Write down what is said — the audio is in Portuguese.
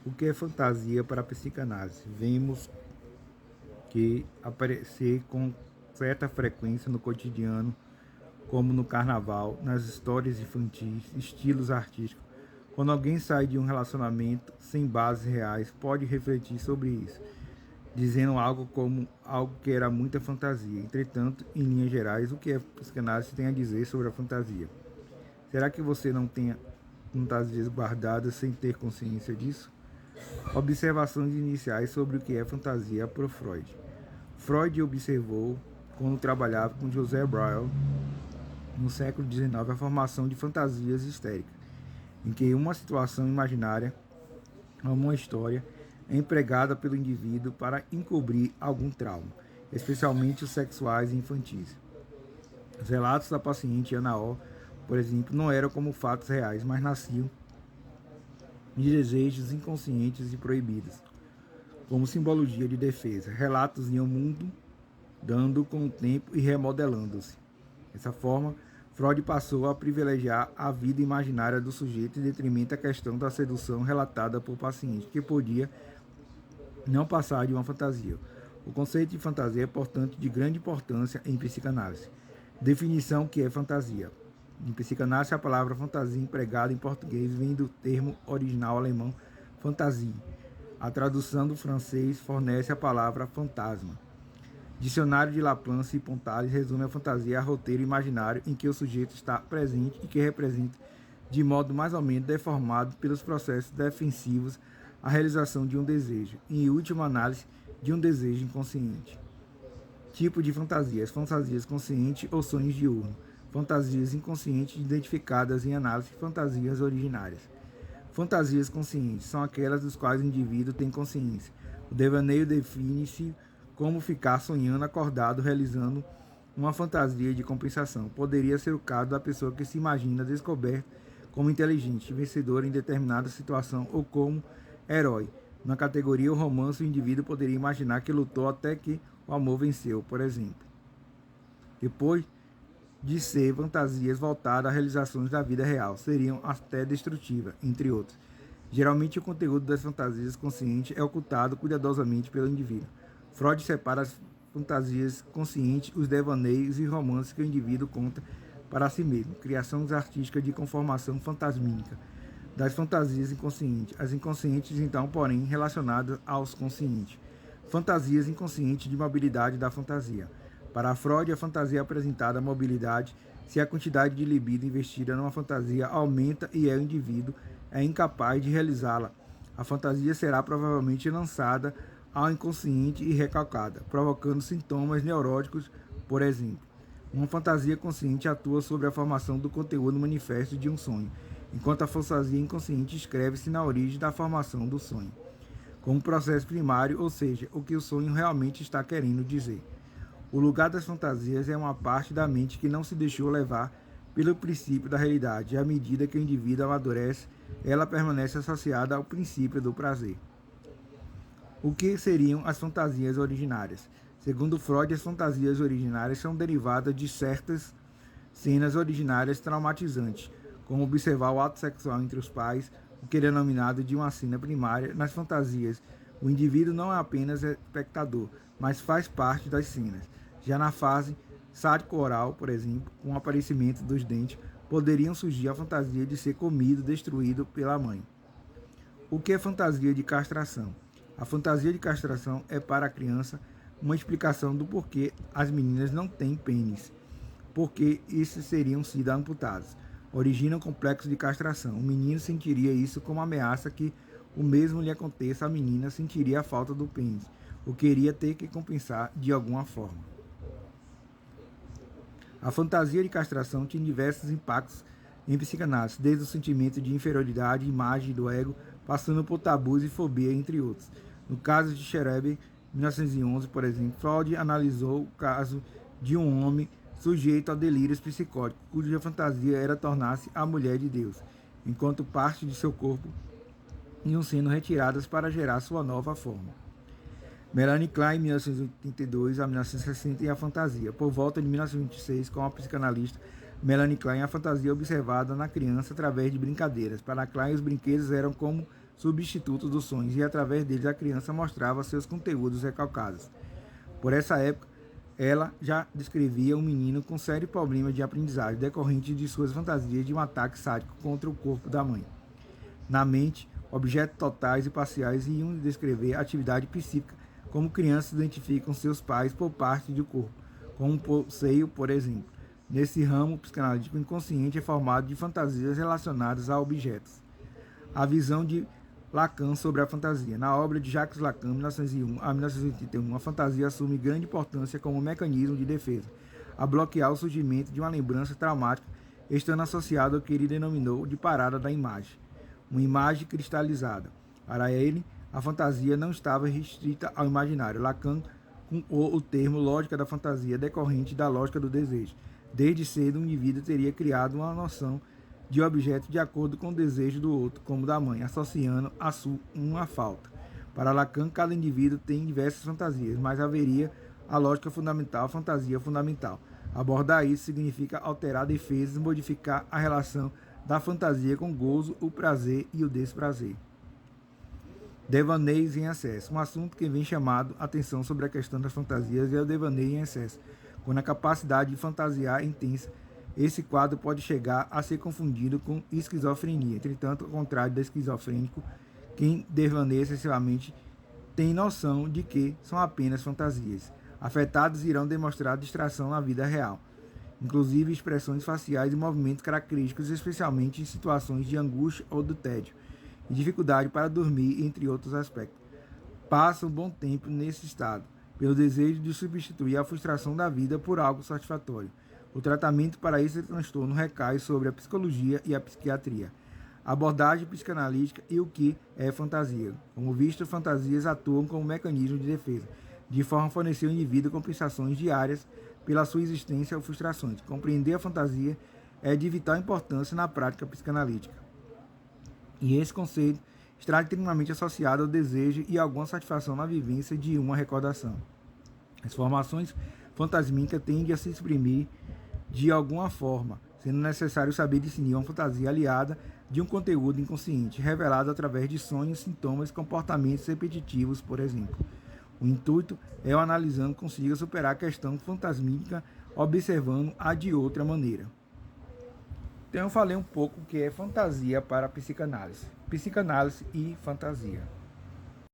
O que é fantasia para a psicanálise? Vemos que aparecer com certa frequência no cotidiano, como no carnaval, nas histórias infantis, estilos artísticos. Quando alguém sai de um relacionamento sem bases reais, pode refletir sobre isso, dizendo algo como algo que era muita fantasia. Entretanto, em linhas gerais, o que a psicanálise tem a dizer sobre a fantasia? Será que você não tem fantasias guardadas sem ter consciência disso? Observações iniciais sobre o que é fantasia por Freud. Freud observou, quando trabalhava com José Breuer, no século XIX, a formação de fantasias histéricas, em que uma situação imaginária ou uma história é empregada pelo indivíduo para encobrir algum trauma, especialmente os sexuais e infantis. Os relatos da paciente Ana O, por exemplo, não eram como fatos reais, mas nasciam de desejos inconscientes e proibidos, como simbologia de defesa. Relatos iam mundo dando com o tempo e remodelando-se. Dessa forma, Freud passou a privilegiar a vida imaginária do sujeito em detrimento da questão da sedução relatada por paciente, que podia não passar de uma fantasia. O conceito de fantasia é, portanto, de grande importância em psicanálise. Definição: que é fantasia? Em psicanálise, a palavra fantasia empregada em português vem do termo original alemão fantasie. A tradução do francês fornece a palavra fantasma. Dicionário de Laplace e Pontales resume a fantasia a roteiro imaginário em que o sujeito está presente e que representa, de modo mais ou menos deformado pelos processos defensivos, a realização de um desejo, em última análise, de um desejo inconsciente. Tipo de fantasias: fantasias conscientes ou sonhos diurnos, fantasias inconscientes identificadas em análise, fantasias originárias. Fantasias conscientes são aquelas dos quais o indivíduo tem consciência. O devaneio define-se como ficar sonhando acordado, realizando uma fantasia de compensação. Poderia ser o caso da pessoa que se imagina descoberta como inteligente, vencedora em determinada situação ou como herói. Na categoria o romance, o indivíduo poderia imaginar que lutou até que o amor venceu, por exemplo. Depois de ser fantasias voltadas a realizações da vida real, seriam até destrutivas, entre outros. Geralmente o conteúdo das fantasias conscientes é ocultado cuidadosamente pelo indivíduo. Freud separa as fantasias conscientes, os devaneios e romances que o indivíduo conta para si mesmo, criações artísticas de conformação fantasmínica, das fantasias inconscientes. As inconscientes, então, porém, relacionadas aos conscientes. Fantasias inconscientes de mobilidade da fantasia. Para Freud, a fantasia apresentada a mobilidade se a quantidade de libido investida numa fantasia aumenta e o indivíduo é incapaz de realizá-la. A fantasia será provavelmente lançada ao inconsciente e recalcada, provocando sintomas neuróticos, por exemplo. Uma fantasia consciente atua sobre a formação do conteúdo manifesto de um sonho, enquanto a fantasia inconsciente escreve-se na origem da formação do sonho, como processo primário, ou seja, o que o sonho realmente está querendo dizer. O lugar das fantasias é uma parte da mente que não se deixou levar pelo princípio da realidade, e à medida que o indivíduo amadurece, ela permanece associada ao princípio do prazer. O que seriam as fantasias originárias? Segundo Freud, as fantasias originárias são derivadas de certas cenas originárias traumatizantes, como observar o ato sexual entre os pais, o que é denominado de uma cena primária. Nas fantasias, o indivíduo não é apenas espectador, mas faz parte das cenas. Já na fase sádico-oral, por exemplo, com o aparecimento dos dentes, poderiam surgir a fantasia de ser comido, destruído pela mãe. O que é fantasia de castração? A fantasia de castração é para a criança uma explicação do porquê as meninas não têm pênis, porque esses seriam sido amputados. Origina um complexo de castração. O menino sentiria isso como ameaça que o mesmo lhe aconteça, a menina sentiria a falta do pênis, o que iria ter que compensar de alguma forma. A fantasia de castração tinha diversos impactos em psicanálise, desde o sentimento de inferioridade, imagem do ego, passando por tabus e fobia, entre outros. No caso de Schreber, em 1911, por exemplo, Freud analisou o caso de um homem sujeito a delírios psicóticos, cuja fantasia era tornar-se a mulher de Deus, enquanto partes de seu corpo iam sendo retiradas para gerar sua nova forma. Melanie Klein, 1982 a 1960, e a fantasia. Por volta de 1926, com a psicanalista Melanie Klein, a fantasia observada na criança através de brincadeiras. Para Klein, os brinquedos eram como substitutos dos sonhos, e através deles a criança mostrava seus conteúdos recalcados. Por essa época, ela já descrevia um menino com sério problema de aprendizagem decorrente de suas fantasias de um ataque sádico contra o corpo da mãe. Na mente, objetos totais e parciais iam descrever a atividade psíquica, como crianças identificam seus pais por parte do corpo, como um seio, por exemplo. Nesse ramo psicanalítico, o inconsciente é formado de fantasias relacionadas a objetos. A visão de Lacan sobre a fantasia. Na obra de Jacques Lacan, 1901 a 1981, a fantasia assume grande importância como mecanismo de defesa, a bloquear o surgimento de uma lembrança traumática, estando associado ao que ele denominou de parada da imagem, uma imagem cristalizada. Para ele, a fantasia não estava restrita ao imaginário. Lacan cunhou o termo lógica da fantasia decorrente da lógica do desejo. Desde cedo, o indivíduo teria criado uma noção de objeto de acordo com o desejo do outro, como da mãe, associando a uma falta. Para Lacan, cada indivíduo tem diversas fantasias, mas haveria a lógica fundamental, a fantasia fundamental. Abordar isso significa alterar defesas, modificar a relação da fantasia com o gozo, o prazer e o desprazer. Devaneios em excesso. Um assunto que vem chamado a atenção sobre a questão das fantasias é o devaneio em excesso. Quando a capacidade de fantasiar é intensa, esse quadro pode chegar a ser confundido com esquizofrenia. Entretanto, ao contrário do esquizofrênico, quem devaneia excessivamente tem noção de que são apenas fantasias. Afetados irão demonstrar distração na vida real, inclusive expressões faciais e movimentos característicos, especialmente em situações de angústia ou do tédio, e dificuldade para dormir, entre outros aspectos. Passam um bom tempo nesse estado, pelo desejo de substituir a frustração da vida por algo satisfatório. O tratamento para esse transtorno recai sobre a psicologia e a psiquiatria. A abordagem psicanalítica e o que é fantasia. Como visto, fantasias atuam como mecanismo de defesa, de forma a fornecer ao indivíduo compensações diárias pela sua existência ou frustrações. Compreender a fantasia é de vital importância na prática psicanalítica. E esse conceito está extremamente associado ao desejo e alguma satisfação na vivência de uma recordação. As formações fantasmínicas tendem a se exprimir de alguma forma, sendo necessário saber discernir uma fantasia aliada de um conteúdo inconsciente, revelado através de sonhos, sintomas, comportamentos repetitivos, por exemplo. O intuito é o analisando consiga superar a questão fantasmínica, observando-a de outra maneira. Então eu falei um pouco o que é fantasia para a psicanálise. Psicanálise e fantasia.